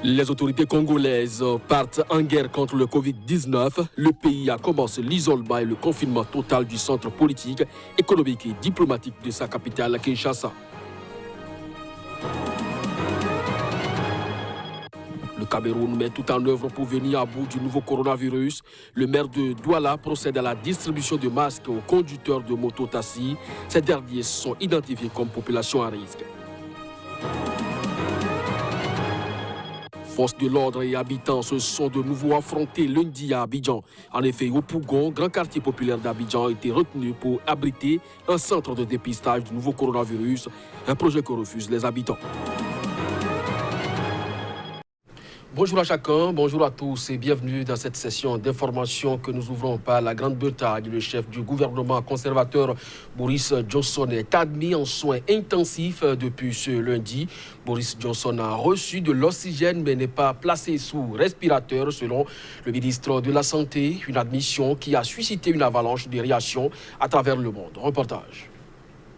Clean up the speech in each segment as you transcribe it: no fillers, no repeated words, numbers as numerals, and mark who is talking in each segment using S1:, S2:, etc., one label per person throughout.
S1: Les autorités congolaises partent en guerre contre le Covid-19. Le pays a commencé l'isolement et le confinement total du centre politique, économique et diplomatique de sa capitale, Kinshasa. Le Cameroun met tout en œuvre pour venir à bout du nouveau coronavirus. Le maire de Douala procède à la distribution de masques aux conducteurs de mototaxi. Ces derniers sont identifiés comme population à risque. Forces de l'ordre et habitants se sont de nouveau affrontés lundi à Abidjan. En effet, Yopougon, grand quartier populaire d'Abidjan, a été retenu pour abriter un centre de dépistage du nouveau coronavirus, un projet que refusent les habitants. Bonjour à chacun, bonjour à tous et bienvenue dans cette session d'information que nous ouvrons par la Grande-Bretagne. Le chef du gouvernement conservateur Boris Johnson est admis en soins intensifs depuis ce lundi. Boris Johnson a reçu de l'oxygène mais n'est pas placé sous respirateur selon le ministre de la Santé. Une admission qui a suscité une avalanche de réactions à travers le monde. Reportage.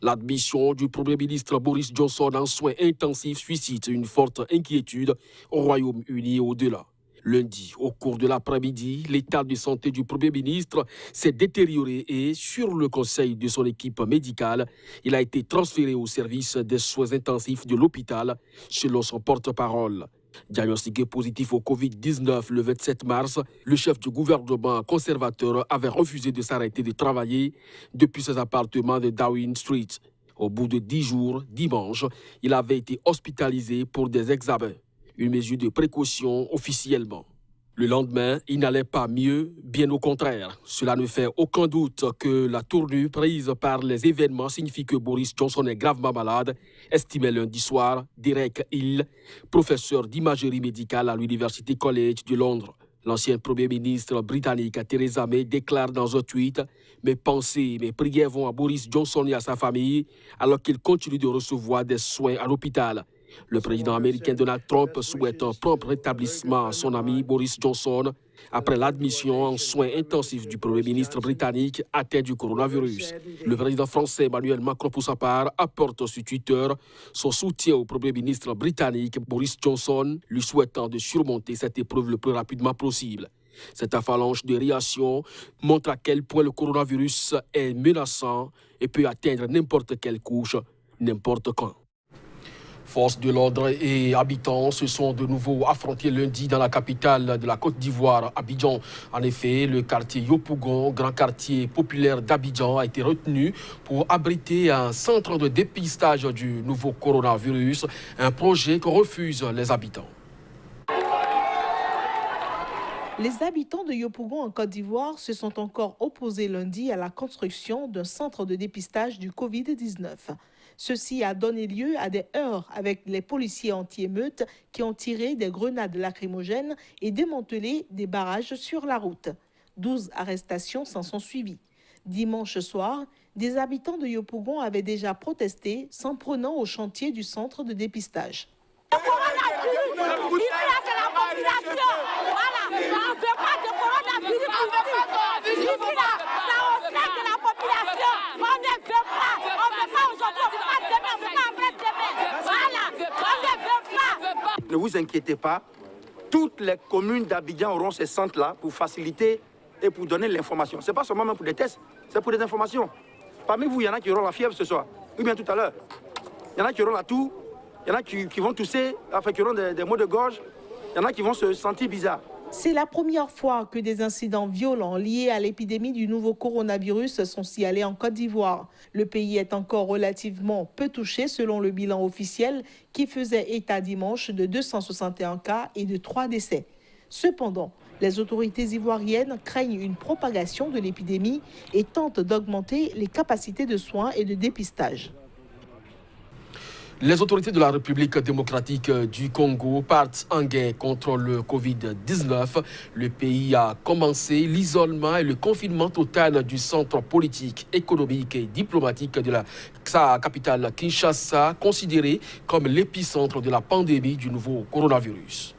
S1: L'admission du Premier ministre Boris Johnson en soins intensifs suscite une forte inquiétude au Royaume-Uni et au-delà. Lundi, au cours de l'après-midi, l'état de santé du Premier ministre s'est détérioré et, sur le conseil de son équipe médicale, il a été transféré au service des soins intensifs de l'hôpital, selon son porte-parole. Diagnostiqué positif au Covid-19 le 27 mars, le chef du gouvernement conservateur avait refusé de s'arrêter de travailler depuis ses appartements de Downing Street. Au bout de 10 jours, dimanche, il avait été hospitalisé pour des examens, une mesure de précaution officiellement. Le lendemain, il n'allait pas mieux, bien au contraire. Cela ne fait aucun doute que la tournure prise par les événements signifie que Boris Johnson est gravement malade, estimait lundi soir Derek Hill, professeur d'imagerie médicale à l'University College de Londres. L'ancien Premier ministre britannique Theresa May déclare dans un tweet « Mes pensées, mes prières vont à Boris Johnson et à sa famille alors qu'il continue de recevoir des soins à l'hôpital. » Le président américain Donald Trump souhaite un prompt rétablissement à son ami Boris Johnson après l'admission en soins intensifs du Premier ministre britannique atteint du coronavirus. Le président français Emmanuel Macron, pour sa part, apporte sur Twitter son soutien au Premier ministre britannique Boris Johnson, lui souhaitant de surmonter cette épreuve le plus rapidement possible. Cette avalanche de réactions montre à quel point le coronavirus est menaçant et peut atteindre n'importe quelle couche, n'importe quand. Forces de l'ordre et habitants se sont de nouveau affrontés lundi dans la capitale de la Côte d'Ivoire, Abidjan. En effet, le quartier Yopougon, grand quartier populaire d'Abidjan, a été retenu pour abriter un centre de dépistage du nouveau coronavirus, un projet que refusent les habitants.
S2: Les habitants de Yopougon en Côte d'Ivoire se sont encore opposés lundi à la construction d'un centre de dépistage du Covid-19. Ceci a donné lieu à des heurts avec les policiers anti-émeutes qui ont tiré des grenades lacrymogènes et démantelé des barrages sur la route. 12 arrestations s'en sont suivies. Dimanche soir, des habitants de Yopougon avaient déjà protesté s'en prenant au chantier du centre de dépistage.
S3: Ne vous inquiétez pas, toutes les communes d'Abidjan auront ces centres-là pour faciliter et pour donner l'information. Ce n'est pas seulement même pour des tests, c'est pour des informations. Parmi vous, il y en a qui auront la fièvre ce soir, ou bien tout à l'heure. Il y en a qui auront la toux, il y en a qui vont tousser, enfin, qui auront des maux de gorge, il y en a qui vont se sentir bizarres.
S2: C'est la première fois que des incidents violents liés à l'épidémie du nouveau coronavirus sont signalés en Côte d'Ivoire. Le pays est encore relativement peu touché selon le bilan officiel qui faisait état dimanche de 261 cas et de 3 décès. Cependant, les autorités ivoiriennes craignent une propagation de l'épidémie et tentent d'augmenter les capacités de soins et de dépistage.
S1: Les autorités de la République démocratique du Congo partent en guerre contre le Covid-19. Le pays a commencé l'isolement et le confinement total du centre politique, économique et diplomatique de sa capitale Kinshasa, considéré comme l'épicentre de la pandémie du nouveau coronavirus.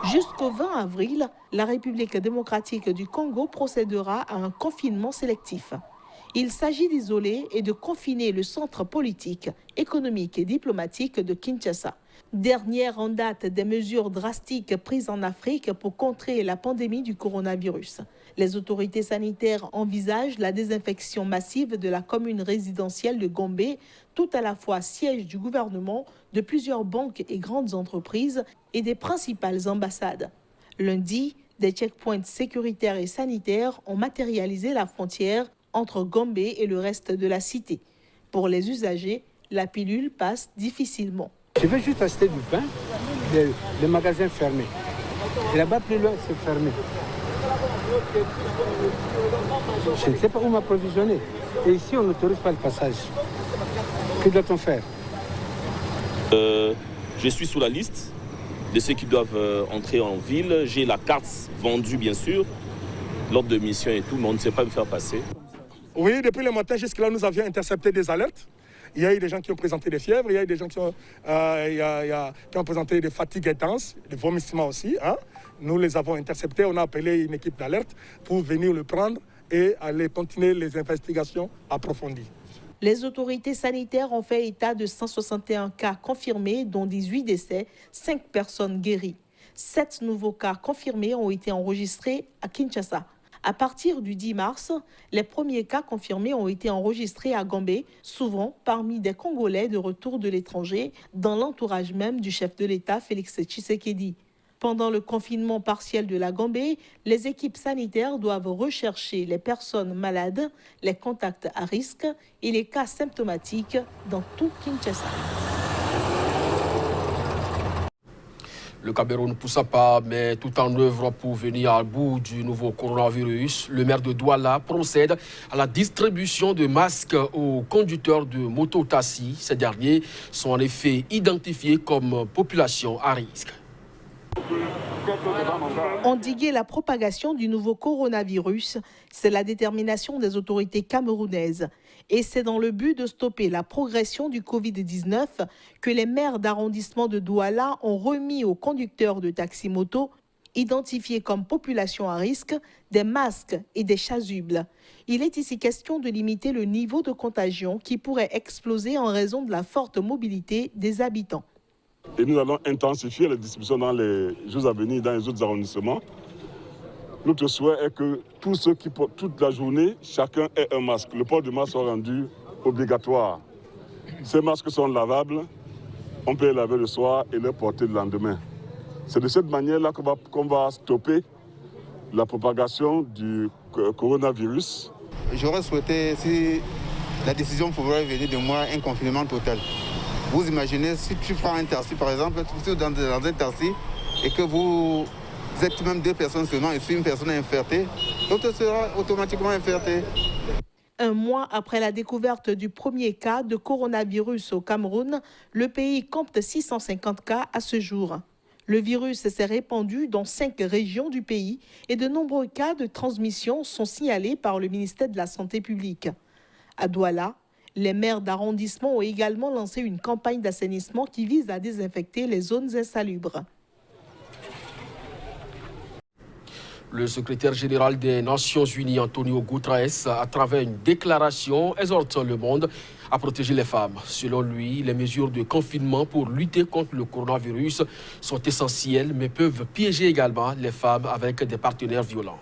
S2: Jusqu'au 20 avril, la République démocratique du Congo procédera à un confinement sélectif. Il s'agit d'isoler et de confiner le centre politique, économique et diplomatique de Kinshasa. Dernière en date des mesures drastiques prises en Afrique pour contrer la pandémie du coronavirus. Les autorités sanitaires envisagent la désinfection massive de la commune résidentielle de Gombe, tout à la fois siège du gouvernement, de plusieurs banques et grandes entreprises et des principales ambassades. Lundi, des checkpoints sécuritaires et sanitaires ont matérialisé la frontière entre Gombe et le reste de la cité. Pour les usagers, la pilule passe difficilement.
S4: Je vais juste acheter du pain, les magasins fermés. Et là-bas, plus loin, c'est fermé. Je ne sais pas où m'approvisionner. Et ici, on n'autorise pas le passage. Que doit-on faire?
S5: Je suis sous la liste de ceux qui doivent entrer en ville. J'ai la carte vendue, bien sûr, l'ordre de mission et tout, mais on ne sait pas me faire passer.
S6: Oui, depuis le matin jusque-là, nous avions intercepté des alertes. Il y a eu des gens qui ont présenté des fièvres, il y a eu des gens qui ont présenté des fatigues intenses, des vomissements aussi. Hein. Nous les avons interceptés, on a appelé une équipe d'alerte pour venir le prendre et aller continuer les investigations approfondies.
S2: Les autorités sanitaires ont fait état de 161 cas confirmés, dont 18 décès, 5 personnes guéries. 7 nouveaux cas confirmés ont été enregistrés à Kinshasa. À partir du 10 mars, les premiers cas confirmés ont été enregistrés à Gombe, souvent parmi des Congolais de retour de l'étranger, dans l'entourage même du chef de l'État, Félix Tshisekedi. Pendant le confinement partiel de la Gombe, les équipes sanitaires doivent rechercher les personnes malades, les contacts à risque et les cas symptomatiques dans tout Kinshasa.
S1: Le Cameroun ne poussa pas, mais tout en œuvre pour venir à bout du nouveau coronavirus. Le maire de Douala procède à la distribution de masques aux conducteurs de moto-taxi. Ces derniers sont en effet identifiés comme population à risque.
S2: Endiguer la propagation du nouveau coronavirus, c'est la détermination des autorités camerounaises. Et c'est dans le but de stopper la progression du Covid-19 que les maires d'arrondissement de Douala ont remis aux conducteurs de taxi-moto, identifiés comme population à risque, des masques et des chasubles. Il est ici question de limiter le niveau de contagion qui pourrait exploser en raison de la forte mobilité des habitants.
S7: Et nous allons intensifier la distribution dans les jours à venir dans les autres arrondissements. Notre souhait est que tous ceux qui portent toute la journée, chacun ait un masque. Le port du masque soit rendu obligatoire. Ces masques sont lavables, on peut les laver le soir et les porter le lendemain. C'est de cette manière-là qu'on va stopper la propagation du coronavirus.
S8: J'aurais souhaité, si la décision pouvait venir de moi, un confinement total. Vous imaginez, si tu prends un taxi, par exemple, tu es dans un taxi et que vous êtes même 2 personnes seulement et si une personne est infectée, l'autre sera automatiquement infectée.
S2: Un mois après la découverte du premier cas de coronavirus au Cameroun, le pays compte 650 cas à ce jour. Le virus s'est répandu dans 5 régions du pays et de nombreux cas de transmission sont signalés par le ministère de la Santé publique. À Douala, les maires d'arrondissement ont également lancé une campagne d'assainissement qui vise à désinfecter les zones insalubres.
S1: Le secrétaire général des Nations Unies, Antonio Guterres, à travers une déclaration, exhorte le monde à protéger les femmes. Selon lui, les mesures de confinement pour lutter contre le coronavirus sont essentielles, mais peuvent piéger également les femmes avec des partenaires violents.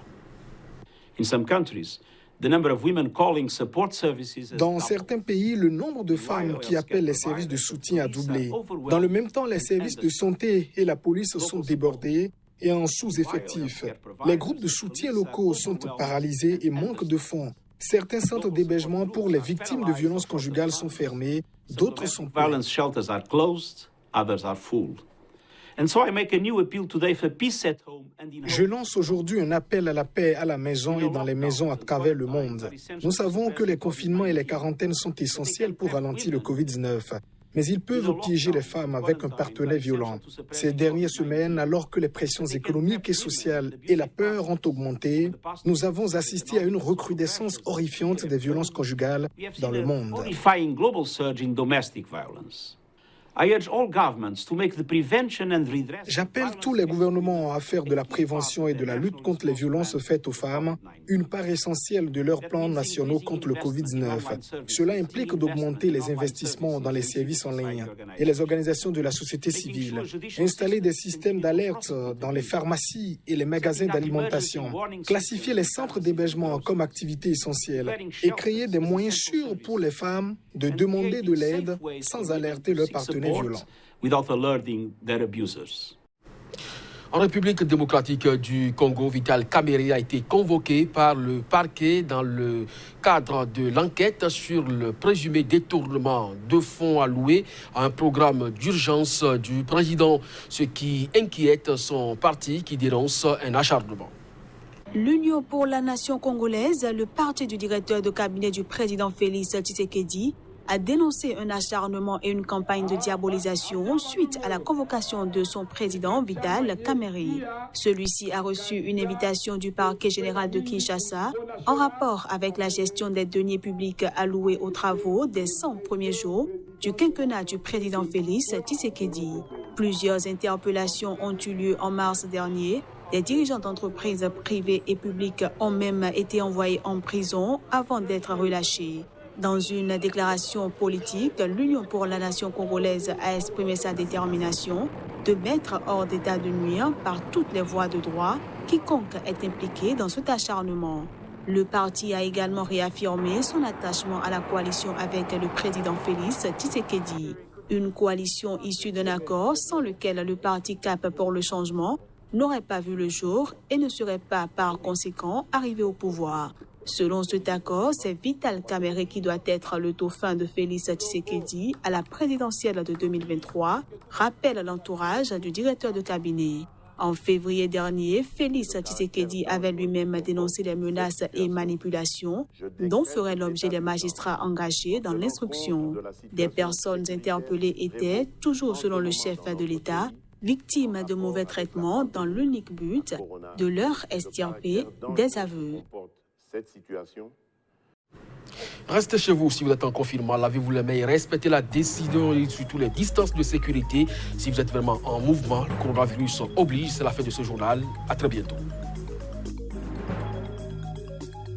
S9: Dans certains pays, le nombre de femmes qui appellent les services de soutien a doublé. Dans le même temps, les services de santé et la police sont débordés et en sous-effectif. Les groupes de soutien locaux sont paralysés et manquent de fonds. Certains centres d'hébergement pour les victimes de violences conjugales sont fermés, d'autres sont pleins. Je lance aujourd'hui un appel à la paix à la maison et dans les maisons à travers le monde. Nous savons que les confinements et les quarantaines sont essentiels pour ralentir le Covid-19. Mais ils peuvent piéger les femmes avec un partenaire violent. Ces dernières semaines, alors que les pressions économiques et sociales et la peur ont augmenté, nous avons assisté à une recrudescence horrifiante des violences conjugales dans le monde. J'appelle tous les gouvernements à faire de la prévention et de la lutte contre les violences faites aux femmes une part essentielle de leurs plans nationaux contre le Covid-19. Cela implique d'augmenter les investissements dans les services en ligne et les organisations de la société civile, installer des systèmes d'alerte dans les pharmacies et les magasins d'alimentation, classifier les centres d'hébergement comme activités essentielles et créer des moyens sûrs pour les femmes de demander de l'aide sans alerter leurs partenaires violents.
S1: En République démocratique du Congo, Vital Kamerhe a été convoqué par le parquet dans le cadre de l'enquête sur le présumé détournement de fonds alloués à un programme d'urgence du président, ce qui inquiète son parti qui dénonce un acharnement.
S10: L'Union pour la nation congolaise, le parti du directeur de cabinet du président Félix Tshisekedi, a dénoncé un acharnement et une campagne de diabolisation suite à la convocation de son président Vital Kamerhe. Celui-ci a reçu une invitation du parquet général de Kinshasa en rapport avec la gestion des deniers publics alloués aux travaux des 100 premiers jours du quinquennat du président Félix Tshisekedi. Plusieurs interpellations ont eu lieu en mars dernier. Des dirigeants d'entreprises privées et publiques ont même été envoyés en prison avant d'être relâchés. Dans une déclaration politique, l'Union pour la nation congolaise a exprimé sa détermination de mettre hors d'état de nuire par toutes les voies de droit quiconque est impliqué dans cet acharnement. Le parti a également réaffirmé son attachement à la coalition avec le président Félix Tshisekedi. Une coalition issue d'un accord sans lequel le parti Cap pour le changement n'aurait pas vu le jour et ne serait pas par conséquent arrivé au pouvoir. Selon cet accord, c'est Vital Kamerhe qui doit être le dauphin de Félix Tshisekedi à la présidentielle de 2023, rappelle l'entourage du directeur de cabinet. En février dernier, Félix Tshisekedi avait lui-même dénoncé les menaces et manipulations dont feraient l'objet les magistrats engagés dans l'instruction. Des personnes interpellées étaient, toujours selon le chef de l'État, victimes de mauvais traitements dans l'unique but de leur extirper des aveux.
S1: Restez chez vous si vous êtes en confinement, lavez-vous les mains et respectez la décision et surtout les distances de sécurité. Si vous êtes vraiment en mouvement, le coronavirus oblige. C'est la fin de ce journal. À très bientôt.